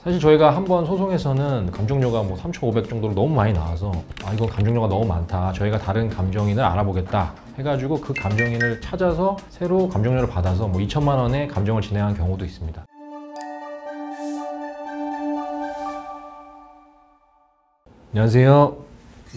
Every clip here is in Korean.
사실 저희가 한번 소송에서는 감정료가 뭐 3,500 정도로 너무 많이 나와서 이건 감정료가 너무 많다, 저희가 다른 감정인을 알아보겠다 해가지고 그 감정인을 찾아서 새로 감정료를 받아서 뭐 2천만 원의 감정을 진행한 경우도 있습니다. 안녕하세요.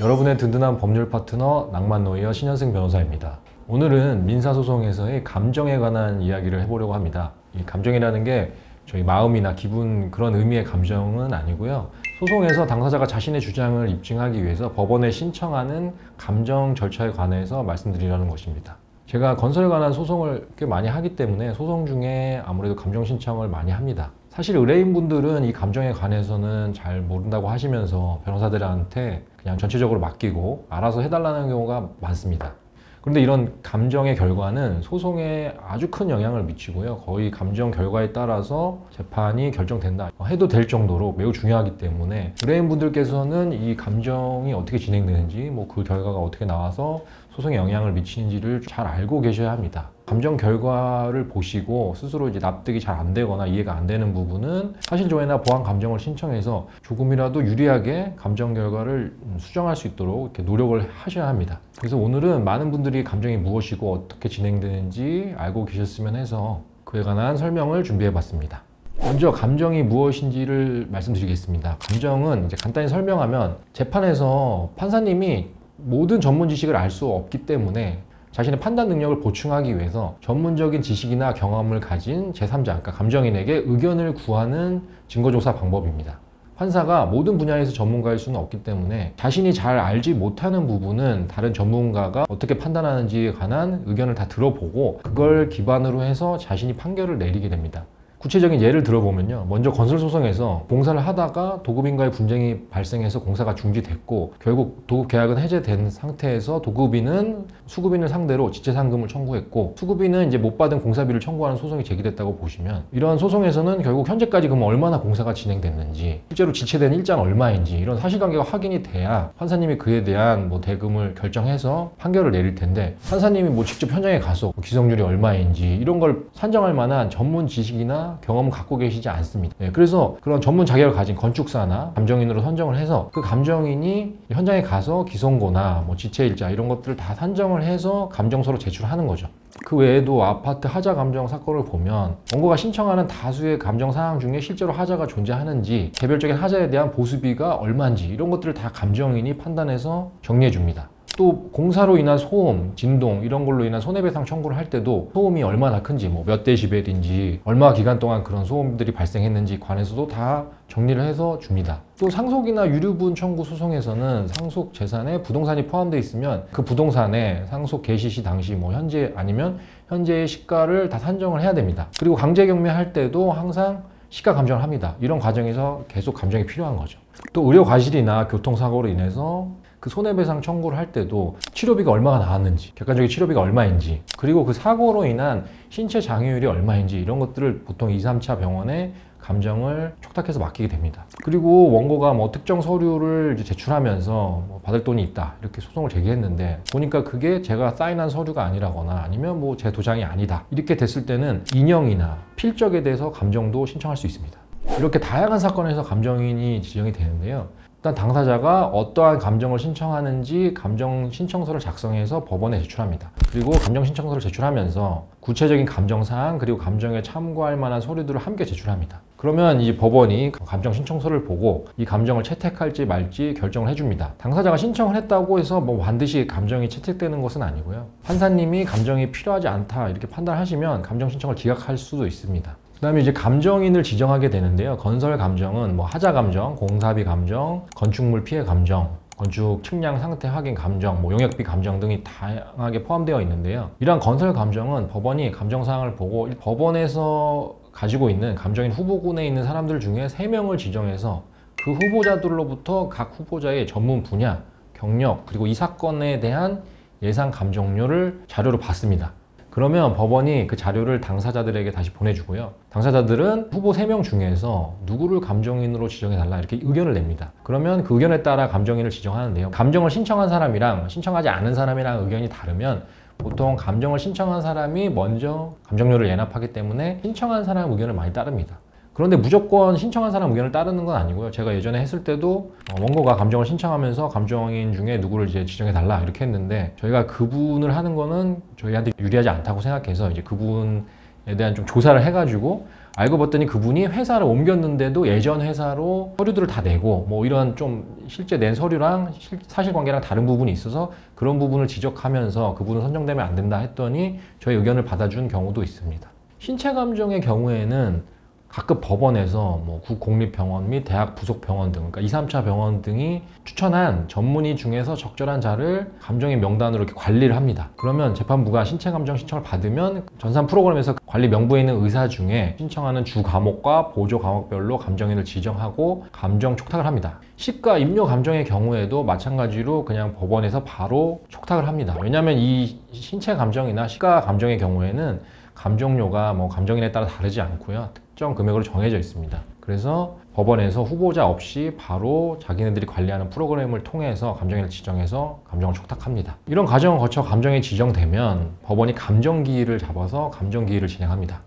여러분의 든든한 법률 파트너 낭만노이어 신현승 변호사입니다. 오늘은 민사소송에서의 감정에 관한 이야기를 해보려고 합니다. 이 감정이라는 게 저희 마음이나 기분 그런 의미의 감정은 아니고요. 소송에서 당사자가 자신의 주장을 입증하기 위해서 법원에 신청하는 감정 절차에 관해서 말씀드리려는 것입니다. 제가 건설에 관한 소송을 꽤 많이 하기 때문에 소송 중에 아무래도 감정 신청을 많이 합니다. 사실 의뢰인분들은 이 감정에 관해서는 잘 모른다고 하시면서 변호사들한테 그냥 전체적으로 맡기고 알아서 해달라는 경우가 많습니다. 그런데 이런 감정의 결과는 소송에 아주 큰 영향을 미치고요. 거의 감정 결과에 따라서 재판이 결정된다 해도 될 정도로 매우 중요하기 때문에 의뢰인분들께서는 이 감정이 어떻게 진행되는지, 뭐 그 결과가 어떻게 나와서 소송에 영향을 미치는지를 잘 알고 계셔야 합니다. 감정 결과를 보시고 스스로 이제 납득이 잘 안 되거나 이해가 안 되는 부분은 사실조회나 보완 감정을 신청해서 조금이라도 유리하게 감정 결과를 수정할 수 있도록 이렇게 노력을 하셔야 합니다. 그래서 오늘은 많은 분들이 감정이 무엇이고 어떻게 진행되는지 알고 계셨으면 해서 그에 관한 설명을 준비해 봤습니다. 먼저 감정이 무엇인지를 말씀드리겠습니다. 감정은 이제 간단히 설명하면 재판에서 판사님이 모든 전문 지식을 알 수 없기 때문에 자신의 판단 능력을 보충하기 위해서 전문적인 지식이나 경험을 가진 제3자, 그러니까 감정인에게 의견을 구하는 증거조사 방법입니다. 판사가 모든 분야에서 전문가일 수는 없기 때문에 자신이 잘 알지 못하는 부분은 다른 전문가가 어떻게 판단하는지에 관한 의견을 다 들어보고 그걸 기반으로 해서 자신이 판결을 내리게 됩니다. 구체적인 예를 들어보면요. 먼저 건설소송에서 공사를 하다가 도급인과의 분쟁이 발생해서 공사가 중지됐고 결국 도급 계약은 해제된 상태에서 도급인은 수급인을 상대로 지체상금을 청구했고 수급인은 이제 못 받은 공사비를 청구하는 소송이 제기됐다고 보시면 이러한 소송에서는 결국 현재까지 그럼 얼마나 공사가 진행됐는지, 실제로 지체된 일자는 얼마인지 이런 사실관계가 확인이 돼야 판사님이 그에 대한 뭐 대금을 결정해서 판결을 내릴 텐데 판사님이 뭐 직접 현장에 가서 기성률이 얼마인지 이런 걸 산정할 만한 전문 지식이나 경험을 갖고 계시지 않습니다. 그래서 그런 전문 자격을 가진 건축사나 감정인으로 선정을 해서 그 감정인이 현장에 가서 기성고나 뭐 지체일자 이런 것들을 다 산정을 해서 감정서로 제출하는 거죠. 그 외에도 아파트 하자 감정 사건을 보면 원고가 신청하는 다수의 감정 사항 중에 실제로 하자가 존재하는지, 개별적인 하자에 대한 보수비가 얼마인지 이런 것들을 다 감정인이 판단해서 정리해 줍니다. 또 공사로 인한 소음, 진동 이런 걸로 인한 손해배상 청구를 할 때도 소음이 얼마나 큰지, 뭐 몇 데시벨인지, 얼마 기간 동안 그런 소음들이 발생했는지 관해서도 다 정리를 해서 줍니다. 또 상속이나 유류분 청구 소송에서는 상속 재산에 부동산이 포함되어 있으면 그 부동산의 상속 개시 시 당시 뭐 현재 아니면 현재의 시가를 다 산정을 해야 됩니다. 그리고 강제 경매할 때도 항상 시가 감정을 합니다. 이런 과정에서 계속 감정이 필요한 거죠. 또 의료 과실이나 교통사고로 인해서 그 손해배상 청구를 할 때도 치료비가 얼마가 나왔는지, 객관적인 치료비가 얼마인지, 그리고 그 사고로 인한 신체 장애율이 얼마인지 이런 것들을 보통 2, 3차 병원에 감정을 촉탁해서 맡기게 됩니다. 그리고 원고가 뭐 특정 서류를 이제 제출하면서 뭐 받을 돈이 있다 이렇게 소송을 제기했는데 보니까 그게 제가 사인한 서류가 아니라거나 아니면 뭐 제 도장이 아니다 이렇게 됐을 때는 인형이나 필적에 대해서 감정도 신청할 수 있습니다. 이렇게 다양한 사건에서 감정인이 지정이 되는데요. 일단 당사자가 어떠한 감정을 신청하는지 감정 신청서를 작성해서 법원에 제출합니다. 그리고 감정 신청서를 제출하면서 구체적인 감정사항 그리고 감정에 참고할 만한 서류들을 함께 제출합니다. 그러면 이 법원이 감정 신청서를 보고 이 감정을 채택할지 말지 결정을 해줍니다. 당사자가 신청을 했다고 해서 뭐 반드시 감정이 채택되는 것은 아니고요. 판사님이 감정이 필요하지 않다 이렇게 판단하시면 감정 신청을 기각할 수도 있습니다. 그 다음에 이제 감정인을 지정하게 되는데요. 건설 감정은 뭐 하자 감정, 공사비 감정, 건축물 피해 감정, 건축 측량 상태 확인 감정, 뭐 용역비 감정 등이 다양하게 포함되어 있는데요. 이러한 건설 감정은 법원이 감정 사항을 보고 법원에서 가지고 있는 감정인 후보군에 있는 사람들 중에 3명을 지정해서 그 후보자들로부터 각 후보자의 전문 분야, 경력, 그리고 이 사건에 대한 예상 감정료를 자료로 받습니다. 그러면 법원이 그 자료를 당사자들에게 다시 보내주고요. 당사자들은 후보 3명 중에서 누구를 감정인으로 지정해달라 이렇게 의견을 냅니다. 그러면 그 의견에 따라 감정인을 지정하는데요. 감정을 신청한 사람이랑 신청하지 않은 사람이랑 의견이 다르면 보통 감정을 신청한 사람이 먼저 감정료를 예납하기 때문에 신청한 사람 의견을 많이 따릅니다. 그런데 무조건 신청한 사람 의견을 따르는 건 아니고요. 제가 예전에 했을 때도 원고가 감정을 신청하면서 감정인 중에 누구를 이제 지정해 달라 이렇게 했는데, 저희가 그분을 하는 거는 저희한테 유리하지 않다고 생각해서 이제 그분에 대한 좀 조사를 해가지고 알고 봤더니 그분이 회사를 옮겼는데도 예전 회사로 서류들을 다 내고 뭐 이런 좀 실제 낸 서류랑 사실관계랑 다른 부분이 있어서 그런 부분을 지적하면서 그분은 선정되면 안 된다 했더니 저희 의견을 받아준 경우도 있습니다. 신체 감정의 경우에는 각급 법원에서 뭐 국공립병원 및 대학 부속병원 등, 그러니까 2, 3차 병원 등이 추천한 전문의 중에서 적절한 자를 감정인 명단으로 이렇게 관리를 합니다. 그러면 재판부가 신체 감정 신청을 받으면 전산 프로그램에서 관리 명부에 있는 의사 중에 신청하는 주 과목과 보조 과목별로 감정인을 지정하고 감정 촉탁을 합니다. 시가 임료 감정의 경우에도 마찬가지로 그냥 법원에서 바로 촉탁을 합니다. 왜냐하면 이 신체 감정이나 시가 감정의 경우에는 감정료가 뭐 감정인에 따라 다르지 않고요. 특정 금액으로 정해져 있습니다. 그래서 법원에서 후보자 없이 바로 자기네들이 관리하는 프로그램을 통해서 감정인을 지정해서 감정을 촉탁합니다. 이런 과정을 거쳐 감정이 지정되면 법원이 감정기일을 잡아서 감정기일을 진행합니다.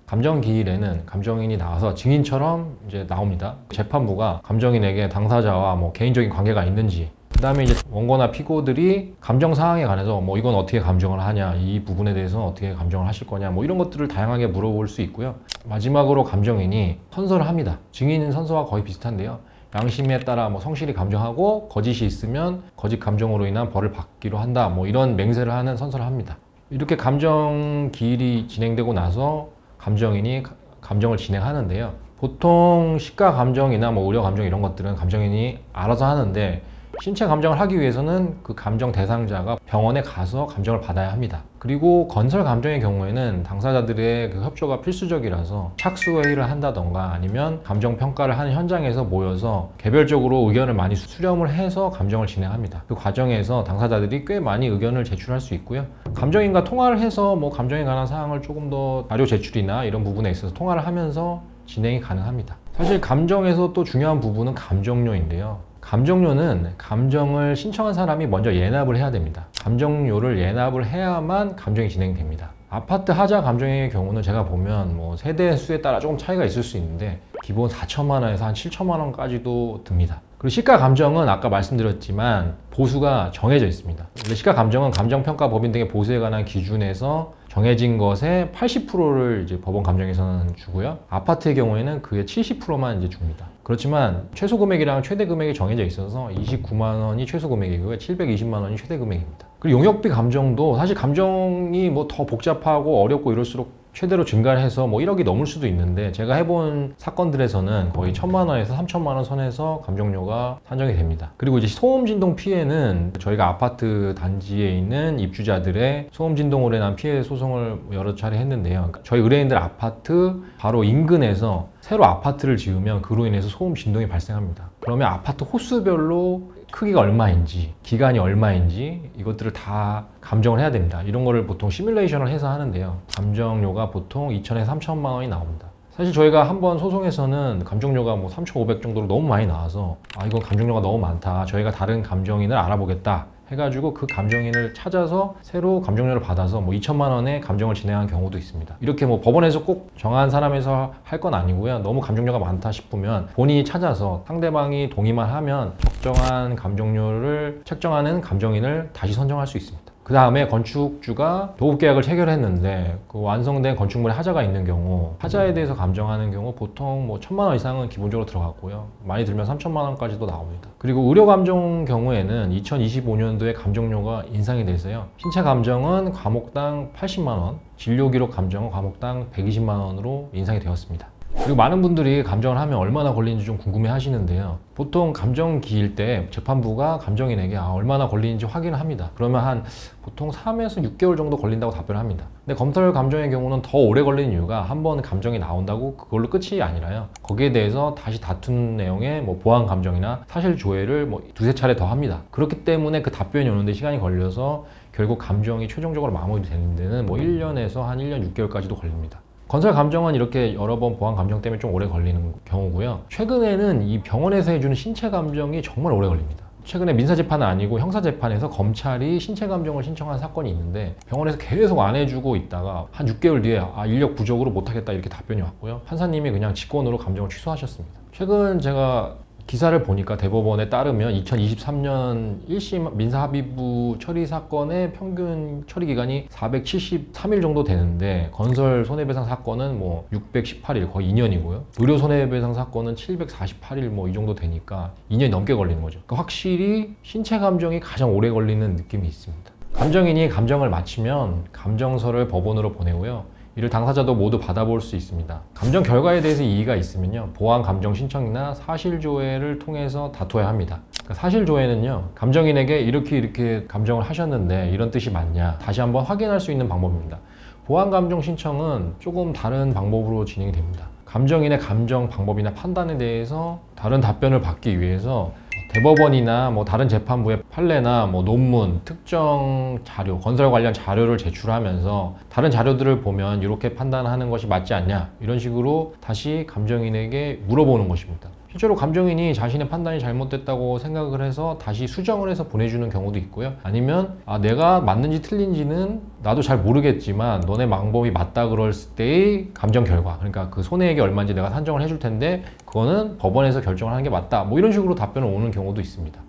감정기일에는 감정인이 나와서 증인처럼 이제 나옵니다. 재판부가 감정인에게 당사자와 뭐 개인적인 관계가 있는지, 그 다음에 이제 원고나 피고들이 감정 사항에 관해서 뭐 이건 어떻게 감정을 하냐, 이 부분에 대해서는 어떻게 감정을 하실 거냐, 뭐 이런 것들을 다양하게 물어볼 수 있고요. 마지막으로 감정인이 선서를 합니다. 증인 선서와 거의 비슷한데요. 양심에 따라 뭐 성실히 감정하고 거짓이 있으면 거짓 감정으로 인한 벌을 받기로 한다, 뭐 이런 맹세를 하는 선서를 합니다. 이렇게 감정 기일이 진행되고 나서 감정인이 감정을 진행하는데요. 보통 시가 감정이나 뭐 의료 감정 이런 것들은 감정인이 알아서 하는데, 신체 감정을 하기 위해서는 그 감정 대상자가 병원에 가서 감정을 받아야 합니다. 그리고 건설 감정의 경우에는 당사자들의 그 협조가 필수적이라서 착수회의를 한다던가 아니면 감정 평가를 하는 현장에서 모여서 개별적으로 의견을 많이 수렴을 해서 감정을 진행합니다. 그 과정에서 당사자들이 꽤 많이 의견을 제출할 수 있고요. 감정인과 통화를 해서 뭐 감정에 관한 사항을 조금 더 자료 제출이나 이런 부분에 있어서 통화를 하면서 진행이 가능합니다. 사실 감정에서 또 중요한 부분은 감정료인데요. 감정료는 감정을 신청한 사람이 먼저 예납을 해야 됩니다. 감정료를 예납을 해야만 감정이 진행됩니다. 아파트 하자 감정의 경우는 제가 보면 뭐 세대 수에 따라 조금 차이가 있을 수 있는데 기본 4천만 원에서 한 7천만 원까지도 듭니다. 그리고 시가 감정은 아까 말씀드렸지만 보수가 정해져 있습니다. 시가 감정은 감정평가법인 등의 보수에 관한 기준에서 정해진 것의 80%를 이제 법원 감정에서는 주고요. 아파트의 경우에는 그의 70%만 이제 줍니다. 그렇지만 최소 금액이랑 최대 금액이 정해져 있어서 29만 원이 최소 금액이고요. 720만 원이 최대 금액입니다. 그리고 용역비 감정도 사실 감정이 뭐 더 복잡하고 어렵고 이럴수록 최대로 증가를 해서 뭐 1억이 넘을 수도 있는데, 제가 해본 사건들에서는 거의 1,000만 원에서 3,000만 원 선에서 감정료가 산정이 됩니다. 그리고 이제 소음 진동 피해는 저희가 아파트 단지에 있는 입주자들의 소음 진동으로 인한 피해 소송을 여러 차례 했는데요. 저희 의뢰인들 아파트 바로 인근에서 새로 아파트를 지으면 그로 인해서 소음 진동이 발생합니다. 그러면 아파트 호수별로 크기가 얼마인지, 기간이 얼마인지 이것들을 다 감정을 해야 됩니다. 이런 거를 보통 시뮬레이션을 해서 하는데요. 감정료가 보통 2천에서 3천만 원이 나옵니다. 사실 저희가 한번 소송에서는 감정료가 뭐 3,500 정도로 너무 많이 나와서 이건 감정료가 너무 많다, 저희가 다른 감정인을 알아보겠다 해가지고 그 감정인을 찾아서 새로 감정료를 받아서 뭐 2천만 원의 감정을 진행한 경우도 있습니다. 이렇게 뭐 법원에서 꼭 정한 사람에서 할 건 아니고요. 너무 감정료가 많다 싶으면 본인이 찾아서 상대방이 동의만 하면 적정한 감정료를 책정하는 감정인을 다시 선정할 수 있습니다. 그 다음에 건축주가 도급계약을 체결했는데 그 완성된 건축물에 하자가 있는 경우, 하자에 대해서 감정하는 경우 보통 뭐 1,000만 원 이상은 기본적으로 들어갔고요. 많이 들면 3,000만 원까지도 나옵니다. 그리고 의료 감정 경우에는 2025년도에 감정료가 인상이 돼서요. 신체 감정은 과목당 80만 원, 진료기록 감정은 과목당 120만 원으로 인상이 되었습니다. 그리고 많은 분들이 감정을 하면 얼마나 걸리는지 좀 궁금해 하시는데요. 보통 감정 기일 때 재판부가 감정인에게 얼마나 걸리는지 확인을 합니다. 그러면 한 보통 3에서 6개월 정도 걸린다고 답변을 합니다. 근데 검찰 감정의 경우는 더 오래 걸리는 이유가 한 번 감정이 나온다고 그걸로 끝이 아니라요. 거기에 대해서 다시 다툰 내용의 뭐 보완 감정이나 사실 조회를 뭐 두세 차례 더 합니다. 그렇기 때문에 그 답변이 오는데 시간이 걸려서 결국 감정이 최종적으로 마무리되는 데는 뭐 1년에서 한 1년 6개월까지도 걸립니다. 건설 감정은 이렇게 여러 번 보완 감정 때문에 좀 오래 걸리는 경우고요. 최근에는 이 병원에서 해주는 신체 감정이 정말 오래 걸립니다. 최근에 민사재판은 아니고 형사재판에서 검찰이 신체감정을 신청한 사건이 있는데 병원에서 계속 안 해주고 있다가 한 6개월 뒤에 인력 부족으로 못하겠다 이렇게 답변이 왔고요. 판사님이 그냥 직권으로 감정을 취소하셨습니다. 최근 제가 기사를 보니까 대법원에 따르면 2023년 1심 민사합의부 처리 사건의 평균 처리 기간이 473일 정도 되는데 건설 손해배상 사건은 뭐 618일 거의 2년이고요. 의료 손해배상 사건은 748일 뭐 이 정도 되니까 2년이 넘게 걸리는 거죠. 그러니까 확실히 신체 감정이 가장 오래 걸리는 느낌이 있습니다. 감정인이 감정을 마치면 감정서를 법원으로 보내고요. 이를 당사자도 모두 받아볼 수 있습니다. 감정 결과에 대해서 이의가 있으면요, 보완 감정 신청이나 사실조회를 통해서 다투어야 합니다. 그러니까 사실조회는요, 감정인에게 이렇게 감정을 하셨는데 이런 뜻이 맞냐 다시 한번 확인할 수 있는 방법입니다. 보완 감정 신청은 조금 다른 방법으로 진행이 됩니다. 감정인의 감정 방법이나 판단에 대해서 다른 답변을 받기 위해서 대법원이나 뭐 다른 재판부의 판례나 뭐 논문, 특정 자료, 건설 관련 자료를 제출하면서 다른 자료들을 보면 이렇게 판단하는 것이 맞지 않냐 이런 식으로 다시 감정인에게 물어보는 것입니다. 실제로 감정인이 자신의 판단이 잘못됐다고 생각을 해서 다시 수정을 해서 보내주는 경우도 있고요. 아니면 내가 맞는지 틀린지는 나도 잘 모르겠지만 너네 방법이 맞다 그랬을 때의 감정 결과, 그러니까 그 손해액이 얼마인지 내가 산정을 해줄 텐데 그거는 법원에서 결정을 하는 게 맞다, 뭐 이런 식으로 답변을 오는 경우도 있습니다.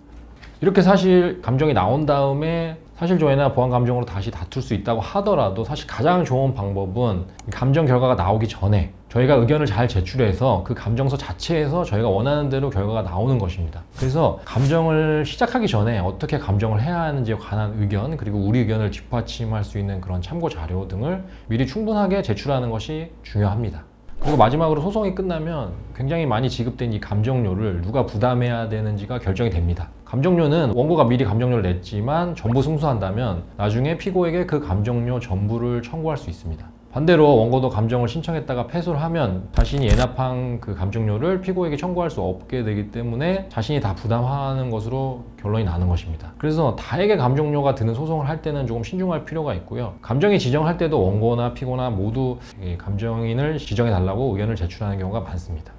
이렇게 사실 감정이 나온 다음에 사실조회나 보완 감정으로 다시 다툴 수 있다고 하더라도 사실 가장 좋은 방법은 감정 결과가 나오기 전에 저희가 의견을 잘 제출해서 그 감정서 자체에서 저희가 원하는 대로 결과가 나오는 것입니다. 그래서 감정을 시작하기 전에 어떻게 감정을 해야 하는지에 관한 의견, 그리고 우리 의견을 뒷받침할 수 있는 그런 참고 자료 등을 미리 충분하게 제출하는 것이 중요합니다. 그리고 마지막으로 소송이 끝나면 굉장히 많이 지급된 이 감정료를 누가 부담해야 되는지가 결정이 됩니다. 감정료는 원고가 미리 감정료를 냈지만 전부 승소한다면 나중에 피고에게 그 감정료 전부를 청구할 수 있습니다. 반대로 원고도 감정을 신청했다가 패소를 하면 자신이 예납한 그 감정료를 피고에게 청구할 수 없게 되기 때문에 자신이 다 부담하는 것으로 결론이 나는 것입니다. 그래서 다에게 감정료가 드는 소송을 할 때는 조금 신중할 필요가 있고요. 감정인 지정할 때도 원고나 피고나 모두 감정인을 지정해 달라고 의견을 제출하는 경우가 많습니다.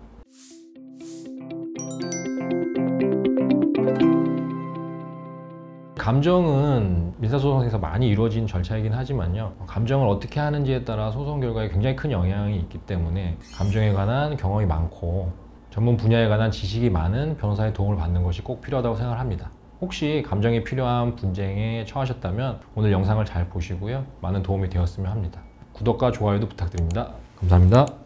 감정은 민사소송에서 많이 이루어진 절차이긴 하지만요, 감정을 어떻게 하는지에 따라 소송 결과에 굉장히 큰 영향이 있기 때문에 감정에 관한 경험이 많고 전문 분야에 관한 지식이 많은 변호사의 도움을 받는 것이 꼭 필요하다고 생각합니다. 혹시 감정이 필요한 분쟁에 처하셨다면 오늘 영상을 잘 보시고요, 많은 도움이 되었으면 합니다. 구독과 좋아요도 부탁드립니다. 감사합니다.